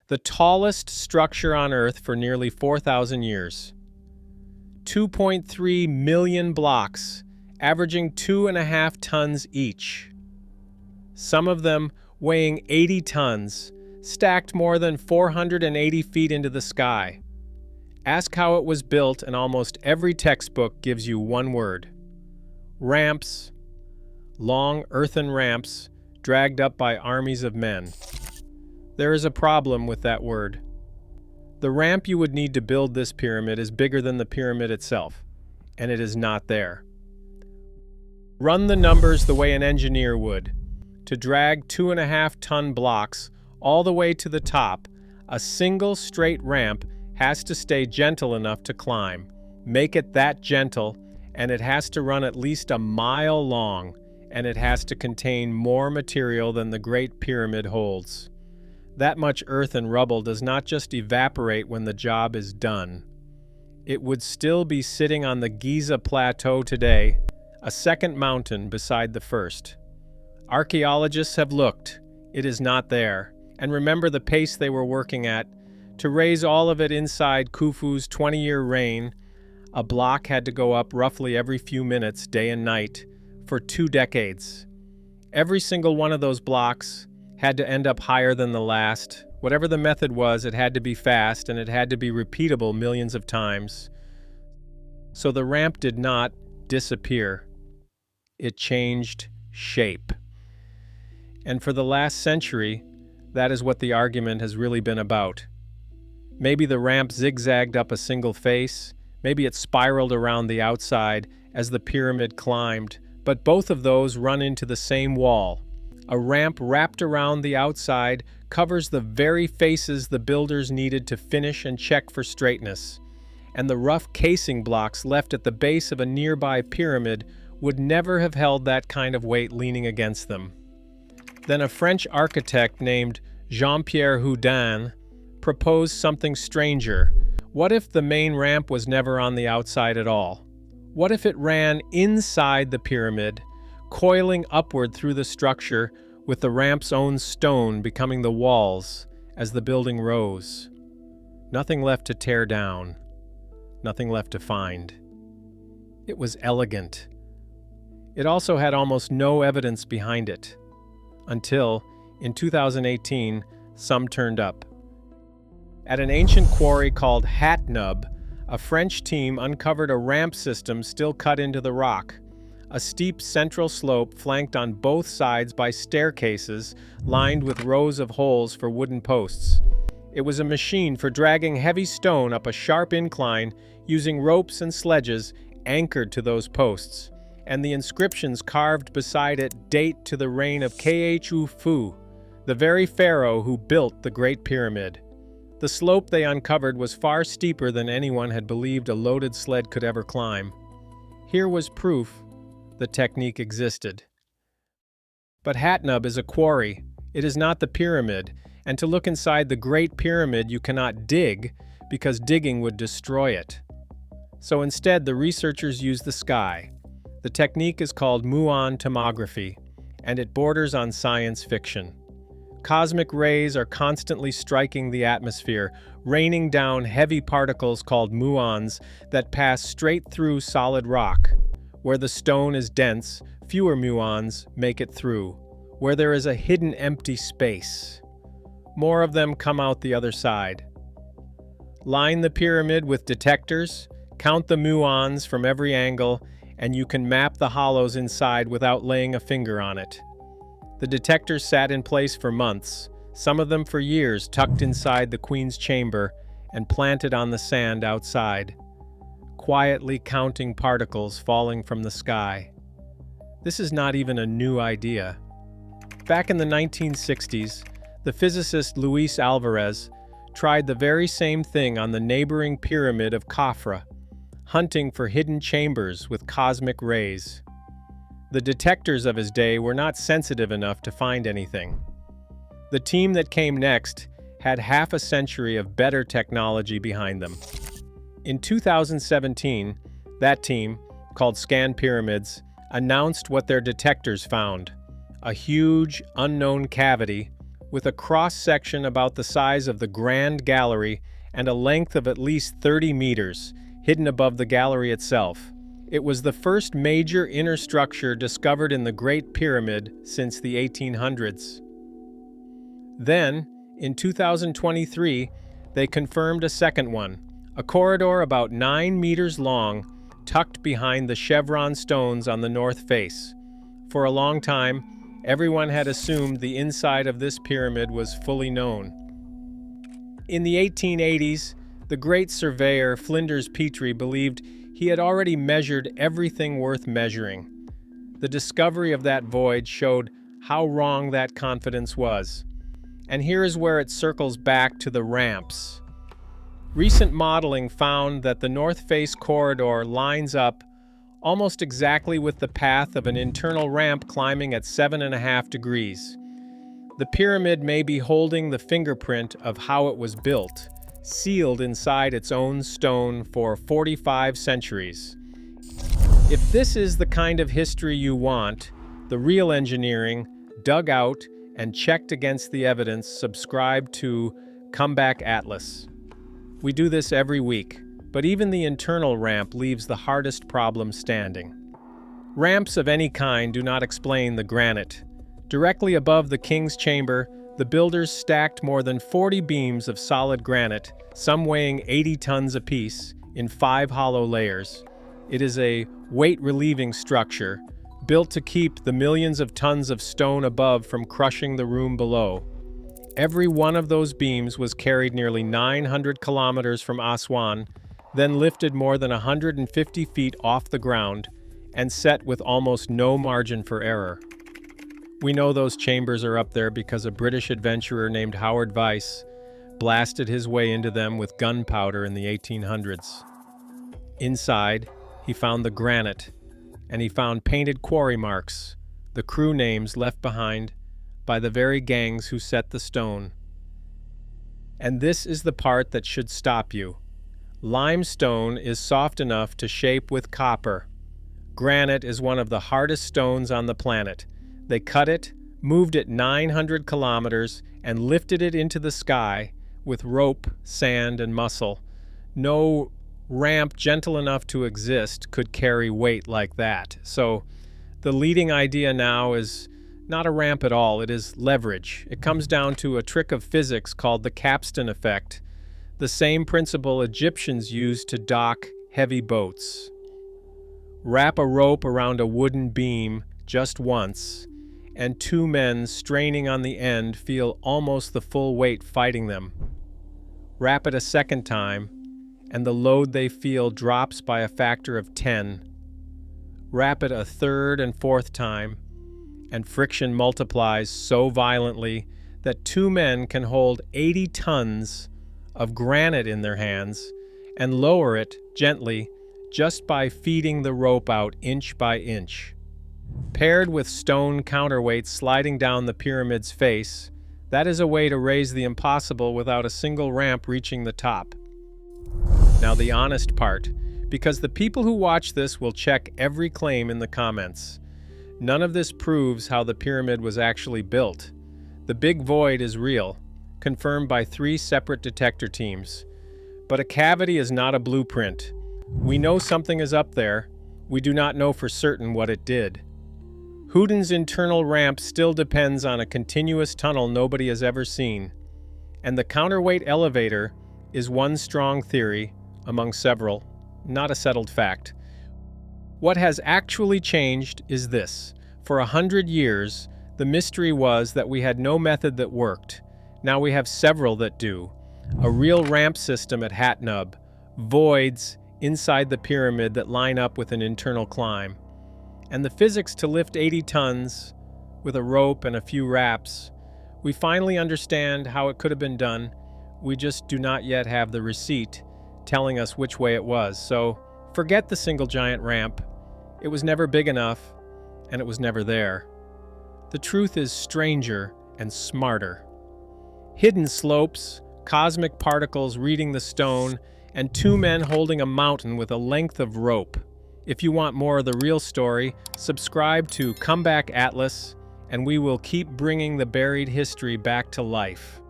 the tallest structure on Earth for nearly 4,000 years. 2.3 million blocks, averaging 2.5 tons each. Some of them weighing 80 tons, stacked more than 480 feet into the sky. Ask how it was built, and almost every textbook gives you one word: ramps. Long earthen ramps dragged up by armies of men. There is a problem with that word. The ramp you would need to build this pyramid is bigger than the pyramid itself, and it is not there. Run the numbers the way an engineer would. To drag 2.5-ton blocks all the way to the top, a single straight ramp has to stay gentle enough to climb. Make it that gentle, and it has to run at least a mile long, and it has to contain more material than the Great Pyramid holds. That much earth and rubble does not just evaporate when the job is done. It would still be sitting on the Giza Plateau today, a second mountain beside the first. Archaeologists have looked. It is not there. And remember the pace they were working at. To raise all of it inside Khufu's 20-year reign, a block had to go up roughly every few minutes, day and night, for 2 decades. Every single one of those blocks had to end up higher than the last. Whatever the method was, it had to be fast, and it had to be repeatable millions of times. So the ramp did not disappear. It changed shape. And for the last century, that is what the argument has really been about. Maybe the ramp zigzagged up a single face, maybe it spiraled around the outside as the pyramid climbed, but both of those run into the same wall. A ramp wrapped around the outside covers the very faces the builders needed to finish and check for straightness, and the rough casing blocks left at the base of a nearby pyramid would never have held that kind of weight leaning against them. Then a French architect named Jean-Pierre Houdin proposed something stranger. What if the main ramp was never on the outside at all? What if it ran inside the pyramid, coiling upward through the structure, with the ramp's own stone becoming the walls as the building rose? Nothing left to tear down, nothing left to find. It was elegant. It also had almost no evidence behind it. Until, in 2018, some turned up. At an ancient quarry called Hatnub, a French team uncovered a ramp system still cut into the rock. A steep central slope flanked on both sides by staircases lined with rows of holes for wooden posts. It was a machine for dragging heavy stone up a sharp incline using ropes and sledges anchored to those posts, and the inscriptions carved beside it date to the reign of Khufu, the very pharaoh who built the Great Pyramid. The slope they uncovered was far steeper than anyone had believed a loaded sled could ever climb. Here was proof the technique existed. But Hatnub is a quarry. It is not the pyramid, and to look inside the Great Pyramid you cannot dig, because digging would destroy it. So instead, the researchers used the sky. The technique is called muon tomography, and it borders on science fiction. Cosmic rays are constantly striking the atmosphere, raining down heavy particles called muons that pass straight through solid rock. Where the stone is dense, fewer muons make it through. Where there is a hidden empty space, more of them come out the other side. Line the pyramid with detectors, count the muons from every angle, and you can map the hollows inside without laying a finger on it. The detectors sat in place for months, some of them for years, tucked inside the Queen's chamber and planted on the sand outside, quietly counting particles falling from the sky. This is not even a new idea. Back in the 1960s, the physicist Luis Alvarez tried the very same thing on the neighboring pyramid of Khafra, hunting for hidden chambers with cosmic rays. The detectors of his day were not sensitive enough to find anything. The team that came next had half a century of better technology behind them. In 2017, that team, called Scan Pyramids, announced what their detectors found: a huge, unknown cavity with a cross-section about the size of the Grand Gallery and a length of at least 30 meters, hidden above the gallery itself. It was the first major inner structure discovered in the Great Pyramid since the 1800s. Then, in 2023, they confirmed a second one, a corridor about 9 meters long, tucked behind the chevron stones on the north face. For a long time, everyone had assumed the inside of this pyramid was fully known. In the 1880s, the great surveyor Flinders Petrie believed he had already measured everything worth measuring. The discovery of that void showed how wrong that confidence was. And here is where it circles back to the ramps. Recent modeling found that the north face corridor lines up almost exactly with the path of an internal ramp climbing at 7.5 degrees. The pyramid may be holding the fingerprint of how it was built, sealed inside its own stone for 45 centuries. If this is the kind of history you want, the real engineering, dug out and checked against the evidence, subscribe to Comeback Atlas. We do this every week, but even the internal ramp leaves the hardest problem standing. Ramps of any kind do not explain the granite. Directly above the king's chamber, the builders stacked more than 40 beams of solid granite, some weighing 80 tons apiece, in 5 hollow layers. It is a weight-relieving structure, built to keep the millions of tons of stone above from crushing the room below. Every one of those beams was carried nearly 900 kilometers from Aswan, then lifted more than 150 feet off the ground, and set with almost no margin for error. We know those chambers are up there because a British adventurer named Howard Vyse blasted his way into them with gunpowder in the 1800s. Inside, he found the granite, and he found painted quarry marks, the crew names left behind by the very gangs who set the stone. And this is the part that should stop you. Limestone is soft enough to shape with copper. Granite is one of the hardest stones on the planet. They cut it, moved it 900 kilometers, and lifted it into the sky with rope, sand, and muscle. No ramp gentle enough to exist could carry weight like that. So the leading idea now is not a ramp at all, it is leverage. It comes down to a trick of physics called the capstan effect, the same principle Egyptians used to dock heavy boats. Wrap a rope around a wooden beam just once, and 2 men straining on the end feel almost the full weight fighting them. Wrap it a second time, and the load they feel drops by a factor of 10. Wrap it a third and fourth time, and friction multiplies so violently that 2 men can hold 80 tons of granite in their hands and lower it gently just by feeding the rope out inch by inch. Paired with stone counterweights sliding down the pyramid's face, that is a way to raise the impossible without a single ramp reaching the top. Now the honest part, because the people who watch this will check every claim in the comments. None of this proves how the pyramid was actually built. The big void is real, confirmed by 3 separate detector teams. But a cavity is not a blueprint. We know something is up there. We do not know for certain what it did. Houdin's internal ramp still depends on a continuous tunnel nobody has ever seen. And the counterweight elevator is one strong theory among several, not a settled fact. What has actually changed is this. For 100 years, the mystery was that we had no method that worked. Now we have several that do. A real ramp system at Hat Nub, voids inside the pyramid that line up with an internal climb, and the physics to lift 80 tons with a rope and a few wraps. We finally understand how it could have been done. We just do not yet have the receipt telling us which way it was. So forget the single giant ramp. It was never big enough, and it was never there. The truth is stranger and smarter. Hidden slopes, cosmic particles reading the stone, and 2 men holding a mountain with a length of rope. If you want more of the real story, subscribe to Comeback Atlas. and we will keep bringing the buried history back to life.